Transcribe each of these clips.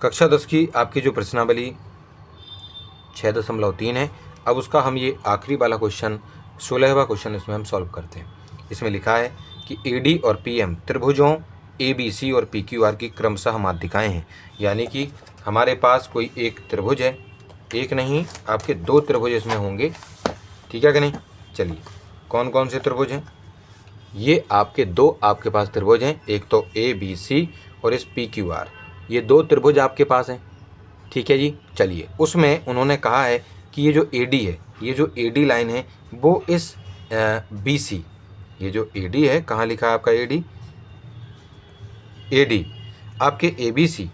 कक्षा 10 की आपकी जो प्रश्नावली 6.3 है, अब उसका हम ये आखिरी वाला क्वेश्चन 16वां क्वेश्चन इसमें हम सॉल्व करते हैं। इसमें लिखा है कि AD और PM त्रिभुजों ABC और PQR की क्रमशः माध्यिकाएँ हैं। यानी कि हमारे पास कोई एक त्रिभुज है, एक नहीं आपके दो त्रिभुज इसमें होंगे, ठीक है कि नहीं। चलिए कौन कौन से त्रिभुज हैं, ये आपके दो आपके पास त्रिभुज हैं, एक तो ABC और इस PQR, ये दो त्रिभुज आपके पास हैं, ठीक है जी। चलिए उसमें उन्होंने कहा है कि ये जो AD है, ये जो AD लाइन है वो इस BC, ये जो AD है, कहाँ लिखा है आपका AD आपके ABC,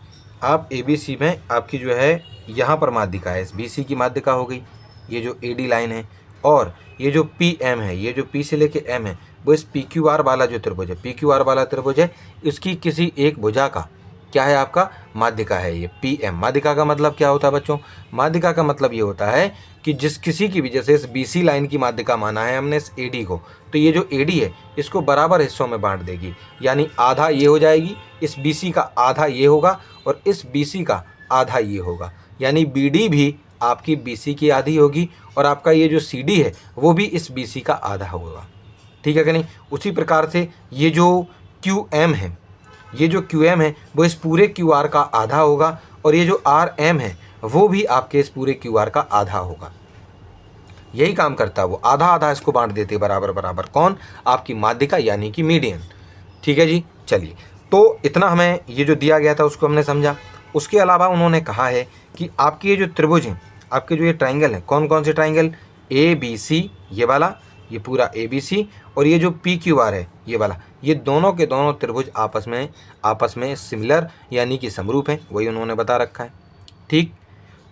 आप ABC में आपकी जो है यहाँ पर माध्यिका है, इस BC की माध्यिका हो गई, ये जो AD लाइन है। और ये जो PM है, ये जो P से लेके M है, वो इस PQR वाला जो त्रिभुज है, PQR वाला त्रिभुज है, इसकी किसी एक भुजा का क्या है आपका माध्यिका है ये PM। माध्यिका का मतलब क्या होता है बच्चों, माध्यिका का मतलब ये होता है कि जिस किसी की भी, जैसे इस BC लाइन की माध्यिका माना है हमने इस AD को, तो ये जो AD है इसको बराबर हिस्सों में बांट देगी, यानी आधा ये हो जाएगी, इस BC का आधा ये होगा और इस BC का आधा ये होगा, यानी BD भी आपकी BC की आधी होगी और आपका ये जो CD है वो भी इस BC का आधा होगा, ठीक है कि नहीं। उसी प्रकार से ये जो QM है, ये जो QM है वो इस पूरे QR का आधा होगा और ये जो RM है वो भी आपके इस पूरे QR का आधा होगा। यही काम करता है वो, आधा आधा इसको बांट देते बराबर बराबर, कौन, आपकी माध्यिका यानी कि मीडियन, ठीक है जी। चलिए तो इतना हमें ये जो दिया गया था उसको हमने समझा। उसके अलावा उन्होंने कहा है कि आपके ये जो त्रिभुज हैं, आपके जो ये ट्राइंगल हैं, कौन कौन से ट्राइंगल, ABC ये वाला, ये पूरा ABC, और ये जो PQR है ये वाला, ये दोनों के दोनों त्रिभुज आपस में सिमिलर यानी कि समरूप हैं, वही उन्होंने बता रखा है, ठीक।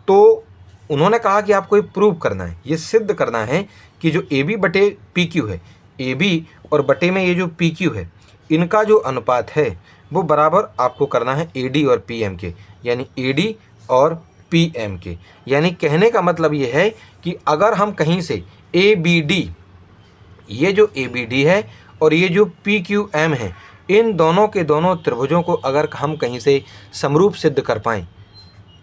तो उन्होंने कहा कि आपको ये प्रूव करना है, ये सिद्ध करना है कि जो AB बटे PQ है, AB और बटे में ये जो PQ है, इनका जो अनुपात है वो बराबर आपको करना है AD और PM के, यानी AD और PM के। यानी कहने का मतलब ये है कि अगर हम कहीं से ABD, ये जो ABD है और ये जो PQM है, इन दोनों के दोनों त्रिभुजों को अगर हम कहीं से समरूप सिद्ध कर पाएँ,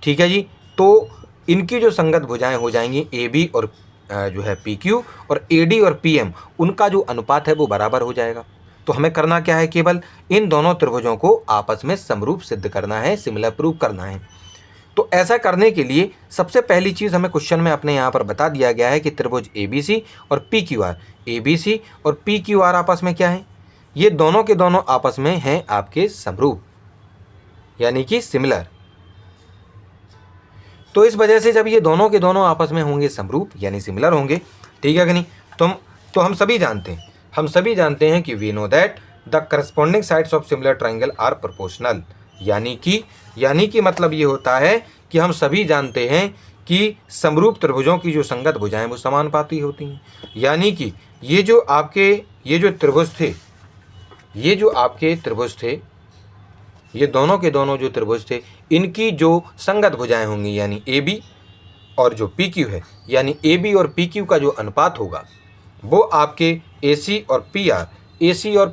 ठीक है जी, तो इनकी जो संगत भुजाएं हो जाएंगी AB और जो है PQ, और AD और PM उनका जो अनुपात है वो बराबर हो जाएगा। तो हमें करना क्या है, केवल इन दोनों त्रिभुजों को आपस में समरूप सिद्ध करना है, सिमिलर प्रूव करना है। तो ऐसा करने के लिए सबसे पहली चीज़ हमें क्वेश्चन में अपने यहाँ पर बता दिया गया है कि त्रिभुज ABC और PQR, ABC और PQR आपस में क्या है, ये दोनों के दोनों आपस में हैं आपके समरूप यानी कि सिमिलर। तो इस वजह से जब ये दोनों के दोनों आपस में होंगे समरूप यानी सिमिलर होंगे, ठीक है कि नहीं, तो हम सभी जानते हैं कि we know that the corresponding sides of similar triangle are proportional. यानी कि मतलब ये होता है कि हम सभी जानते हैं कि समरूप त्रिभुजों की जो संगत भुजाएं वो समानुपाती होती हैं। यानी कि ये जो त्रिभुज थे, ये दोनों के दोनों जो त्रिभुज थे, इनकी जो संगत भुजाएं होंगी यानी AB और जो PQ है, यानी AB और PQ का जो अनुपात होगा वो आपके AC और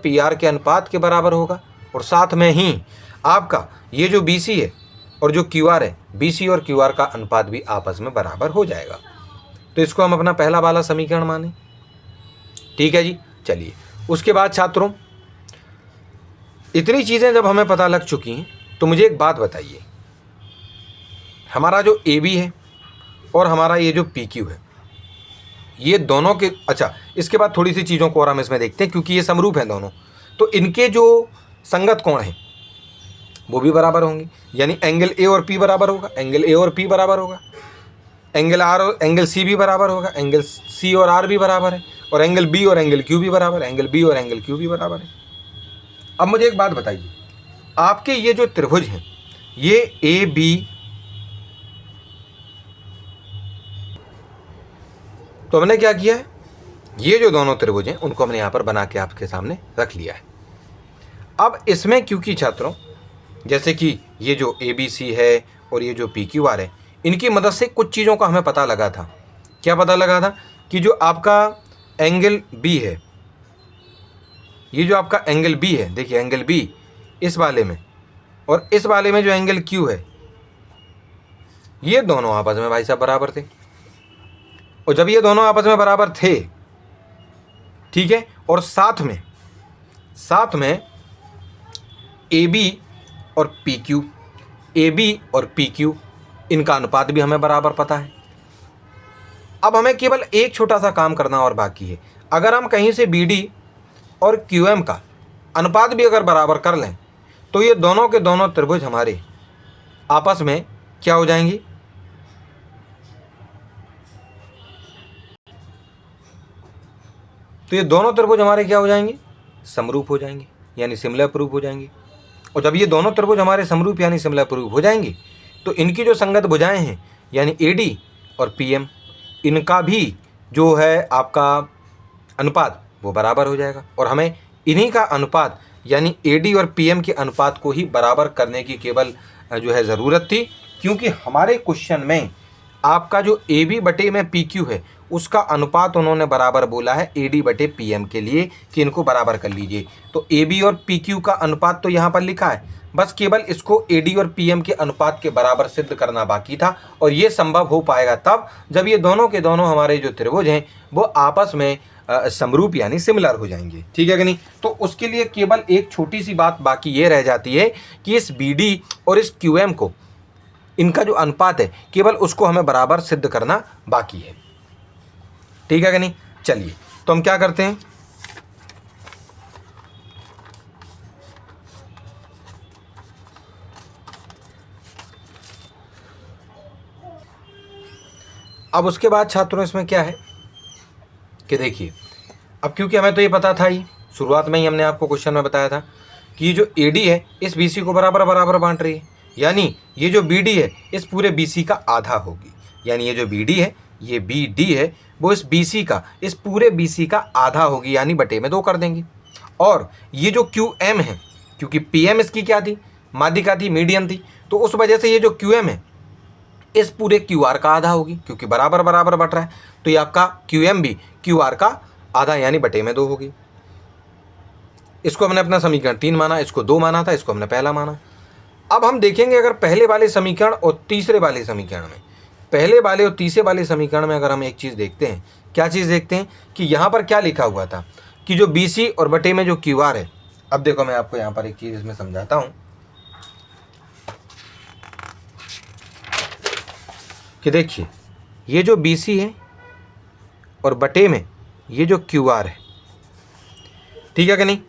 PR के अनुपात के बराबर होगा। और साथ में ही आपका ये जो BC है और जो QR है, BC और QR का अनुपात भी आपस में बराबर हो जाएगा। तो इसको हम अपना पहला वाला समीकरण माने, ठीक है जी। चलिए उसके बाद छात्रों, इतनी चीज़ें जब हमें पता लग चुकी हैं तो मुझे एक बात बताइए, हमारा जो AB है और हमारा ये जो PQ है, ये दोनों के, अच्छा इसके बाद थोड़ी सी चीज़ों को और हम इसमें देखते हैं, क्योंकि ये समरूप हैं दोनों, तो इनके जो संगत कोण हैं वो भी बराबर होंगे, यानी एंगल A और P बराबर होगा, एंगल A और P बराबर होगा, एंगल R और एंगल C भी बराबर होगा, एंगल C और R भी बराबर है, और एंगल B और एंगल Q भी बराबर है, एंगल B और एंगल Q भी बराबर है। अब मुझे एक बात बताइए, आपके ये जो त्रिभुज हैं, ये AB, तो हमने क्या किया है, ये जो दोनों त्रिभुज हैं उनको हमने यहाँ पर बना के आपके सामने रख लिया है। अब इसमें क्योंकि छात्रों, जैसे कि ये जो ABC है और ये जो PQR है, इनकी मदद से कुछ चीज़ों का हमें पता लगा था। क्या पता लगा था, कि जो आपका एंगल B है, ये जो आपका एंगल B है, देखिए एंगल B इस वाले में, और इस वाले में जो एंगल Q है, ये दोनों आपस में भाई साहब बराबर थे, और जब ये दोनों आपस में बराबर थे, ठीक है, और साथ में ए बी और पी क्यू, ए बी और पी क्यू इनका अनुपात भी हमें बराबर पता है। अब हमें केवल एक छोटा सा काम करना और बाकी है। अगर हम कहीं से बी डी और क्यू एम का अनुपात भी अगर बराबर कर लें तो ये दोनों के दोनों त्रिभुज हमारे आपस में क्या हो जाएंगी, तो ये दोनों त्रिभुज हमारे क्या हो जाएंगे, समरूप हो जाएंगे, यानी सिमिलर प्रूफ हो जाएंगे। और जब ये दोनों त्रिभुज हमारे समरूप यानी सिमिलर प्रूफ हो जाएंगे तो इनकी जो संगत भुजाएं हैं यानी ए डी और पी एम, इनका भी जो है आपका अनुपात वो बराबर हो जाएगा। और हमें इन्हीं का अनुपात यानी ए डी और पी एम के अनुपात को ही बराबर करने की केवल जो है ज़रूरत थी, क्योंकि हमारे क्वेश्चन में आपका जो ए बी बटे में पी क्यू है उसका अनुपात उन्होंने बराबर बोला है ए डी बटे पी एम के लिए कि इनको बराबर कर लीजिए। तो ए बी और पी क्यू का अनुपात तो यहाँ पर लिखा है, बस केवल इसको ए डी और पी एम के अनुपात के बराबर सिद्ध करना बाकी था। और ये संभव हो पाएगा तब जब ये दोनों के दोनों हमारे जो त्रिभुज हैं वो आपस में समरूप यानी सिमिलर हो जाएंगे, ठीक है कि नहीं। तो उसके लिए केवल एक छोटी सी बात बाकी ये रह जाती है कि इस बी डी और इस क्यू एम को, इनका जो अनुपात है केवल उसको हमें बराबर सिद्ध करना बाकी है, ठीक है कि नहीं। चलिए तो हम क्या करते हैं, अब उसके बाद छात्रों इसमें क्या है कि देखिए, अब क्योंकि हमें तो ये पता था ही, शुरुआत में ही हमने आपको क्वेश्चन में बताया था कि ये जो ए डी है इस बी सी को बराबर बराबर बांट रही है, यानी ये जो बी डी है इस पूरे बी सी का आधा होगी, यानी ये जो बी डी है, ये बी डी है, वो इस बी सी का, इस पूरे बी सी का आधा होगी, यानी बटे में 2 कर देंगे। और ये जो क्यू एम है, क्योंकि पी एम इसकी क्या थी, माध्यिका थी, मीडियन थी, तो उस वजह से ये जो क्यू एम है इस पूरे क्यू आर का आधा होगी, क्योंकि बराबर बराबर बट रहा है, तो ये आपका क्यू एम भी क्यू आर का आधा यानी बटे में 2 होगी। इसको हमने अपना समीकरण 3 माना, इसको 2 माना था, इसको हमने पहला माना। अब हम देखेंगे अगर पहले वाले समीकरण और तीसरे वाले समीकरण में, पहले वाले और तीसरे वाले समीकरण में अगर हम एक चीज़ देखते हैं, क्या चीज़ देखते हैं कि यहाँ पर क्या लिखा हुआ था कि जो बी सी और बटे में जो क्यू आर है। अब देखो मैं आपको यहाँ पर एक चीज़ इसमें समझाता हूँ कि देखिए, ये जो बी सी है और बटे में ये जो क्यू आर है, ठीक है कि नहीं,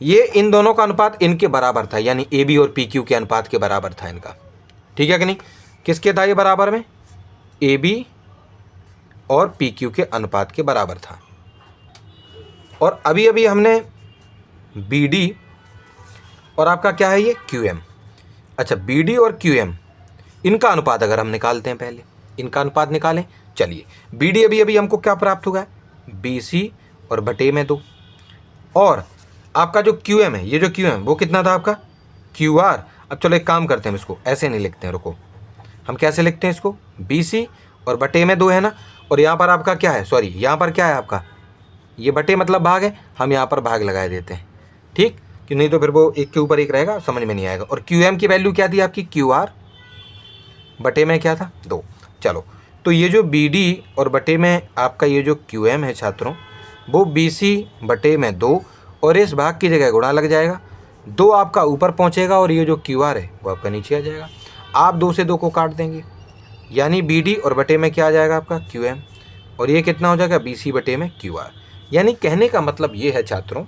ये इन दोनों का अनुपात इनके बराबर था, यानी ए बी और पी क्यू के अनुपात के बराबर था इनका, ठीक है कि नहीं। किसके था ये बराबर में, ए बी और पी क्यू के अनुपात के बराबर था। और अभी अभी हमने बी डी और आपका क्या है ये क्यू एम, अच्छा बी डी और क्यू एम इनका अनुपात अगर हम निकालते हैं, पहले इनका अनुपात निकालें। चलिए बी डी अभी अभी हमको क्या प्राप्त होगा, बी सी और बटे में 2, और आपका जो क्यू एम है, ये जो क्यू एम वो कितना था आपका क्यू आर। अब चलो एक काम करते हैं, इसको ऐसे नहीं लिखते हैं, रुको, हम कैसे लिखते हैं इसको, बी सी और बटे में 2 है ना, और यहाँ पर आपका क्या है, सॉरी यहाँ पर क्या है आपका, ये बटे मतलब भाग है, हम यहाँ पर भाग लगा देते हैं, ठीक, कि नहीं तो फिर वो एक के ऊपर एक रहेगा, समझ में नहीं आएगा। और क्यू एम की वैल्यू क्या थी आपकी, क्यू आर बटे में क्या था 2। चलो तो ये जो बी डी और बटे में आपका ये जो क्यू एम है छात्रों, वो बी सी बटे में 2, और इस भाग की जगह गुणा लग जाएगा, 2 आपका ऊपर पहुँचेगा और ये जो क्यू आर है वो आपका नीचे आ जाएगा। आप 2 से 2 को काट देंगे, यानी बी डी और बटे में क्या आ जाएगा आपका क्यू एम, और ये कितना हो जाएगा बी सी बटे में क्यू आर। यानी कहने का मतलब ये है छात्रों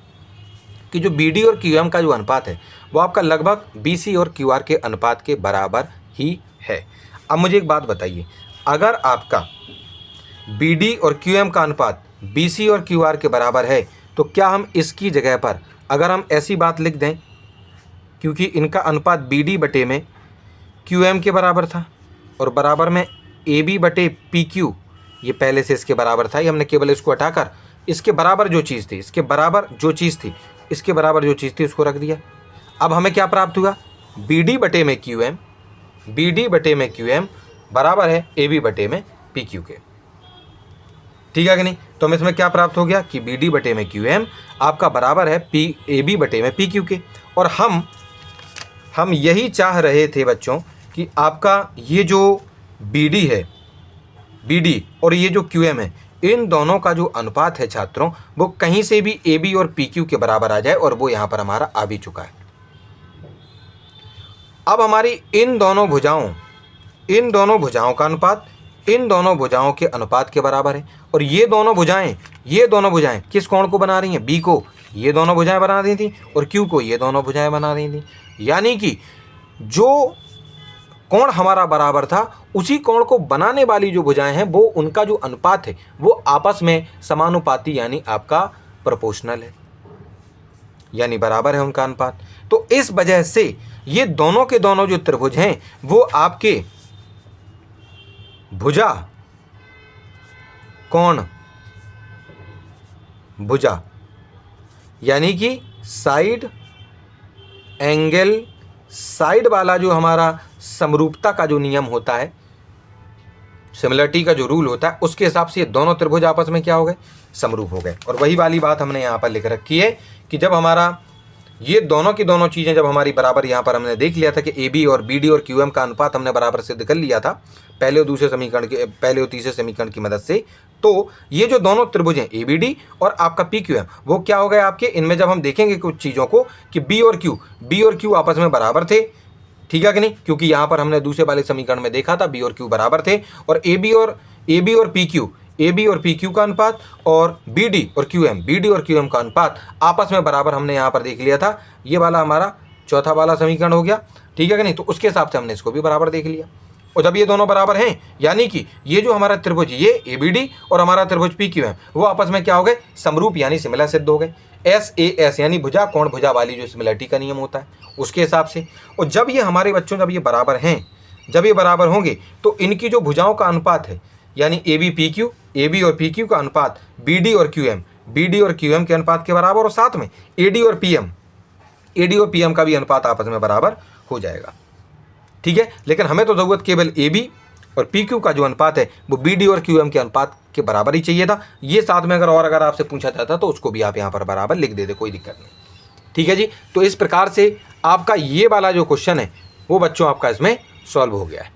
कि जो बी डी और क्यू एम का जो अनुपात है वो आपका लगभग बी सी और क्यू आर के अनुपात के बराबर ही है। अब मुझे एक बात बताइए, अगर आपका बी डी और क्यू एम का अनुपात बी सी और क्यू आर के बराबर है तो क्या हम इसकी जगह पर अगर हम ऐसी बात लिख दें, क्योंकि इनका अनुपात बी डी बटे में क्यू एम के बराबर था और बराबर में ए बी बटे पी क्यू, ये पहले से इसके बराबर था, ये हमने केवल इसको हटाकर इसके बराबर जो चीज़ थी, इसके बराबर जो चीज़ थी, इसके बराबर जो चीज़ थी उसको रख दिया। अब हमें क्या प्राप्त हुआ, बी डी बटे में क्यू एम, बी डी बटे में क्यू एम बराबर है ए बी बटे में पी क्यू के, ठीक है कि नहीं। तो हमें इसमें क्या प्राप्त हो गया कि बी डी बटे में क्यू एम आपका बराबर है पी ए बी बटे में पी क्यू के। और हम यही चाह रहे थे बच्चों कि आपका ये जो BD है, BD और ये जो QM है, इन दोनों का जो अनुपात है छात्रों, वो कहीं से भी AB और PQ के बराबर आ जाए, और वो यहाँ पर हमारा आ भी चुका है। अब हमारी इन दोनों भुजाओं का अनुपात इन दोनों भुजाओं के अनुपात के बराबर है, और ये दोनों भुजाएं किस कोण को बना रही हैं? B को ये दोनों भुजाएं बना रही थी, और Q को ये दोनों भुजाएं बना रही थी। यानी कि जो कोण हमारा बराबर था, उसी कोण को बनाने वाली जो भुजाएं हैं, वो उनका जो अनुपात है वो आपस में समानुपाती यानी आपका प्रोपोर्शनल है, यानी बराबर है उनका अनुपात। तो इस वजह से ये दोनों के दोनों जो त्रिभुज हैं वो आपके भुजा कोण भुजा यानी कि साइड एंगल साइड वाला जो हमारा समरूपता का जो नियम होता है, सिमिलरिटी का जो रूल होता है, उसके हिसाब से ये दोनों त्रिभुज आपस में क्या हो गए? समरूप हो गए। और वही वाली बात हमने यहाँ पर लिख रखी है कि जब हमारा ये दोनों की दोनों चीज़ें जब हमारी बराबर, यहाँ पर हमने देख लिया था कि AB और BD और QM का अनुपात हमने बराबर सिद्ध कर लिया था पहले और तीसरे समीकरण की मदद से। तो ये जो दोनों त्रिभुज हैं ABD और आपका PQM, वो क्या हो गए आपके? इनमें जब हम देखेंगे कुछ चीज़ों को कि B और Q आपस में बराबर थे, ठीक है कि नहीं? क्योंकि यहाँ पर हमने दूसरे वाले समीकरण में देखा था B और Q बराबर थे, और AB और PQ का अनुपात और BD और QM का अनुपात आपस में बराबर हमने यहाँ पर देख लिया था। ये वाला हमारा चौथा वाला समीकरण हो गया, ठीक है कि नहीं? तो उसके हिसाब से हमने इसको भी बराबर देख लिया। और जब ये दोनों बराबर हैं, यानी कि ये जो हमारा त्रिभुज ये ABD और हमारा त्रिभुज PQM, वो आपस में क्या हो गए? समरूप यानी सिमिलर सिद्ध हो गए। SAS यानी भुजा कोण भुजा वाली जो सिमिलरिटी का नियम होता है उसके हिसाब से। और जब ये हमारे बच्चों जब ये बराबर हैं, जब ये बराबर होंगे, तो इनकी जो भुजाओं का अनुपात है, यानी AB और PQ का अनुपात BD और QM के अनुपात के बराबर, और साथ में AD और PM का भी अनुपात आपस में बराबर हो जाएगा, ठीक है। लेकिन हमें तो ज़रूरत केवल AB और PQ का जो अनुपात है वो BD और QM के अनुपात के बराबर ही चाहिए था। ये साथ में अगर आपसे पूछा जाता तो उसको भी आप यहाँ पर बराबर लिख देते, कोई दिक्कत नहीं, ठीक है जी। तो इस प्रकार से आपका ये वाला जो क्वेश्चन है वो बच्चों आपका इसमें सॉल्व हो गया है।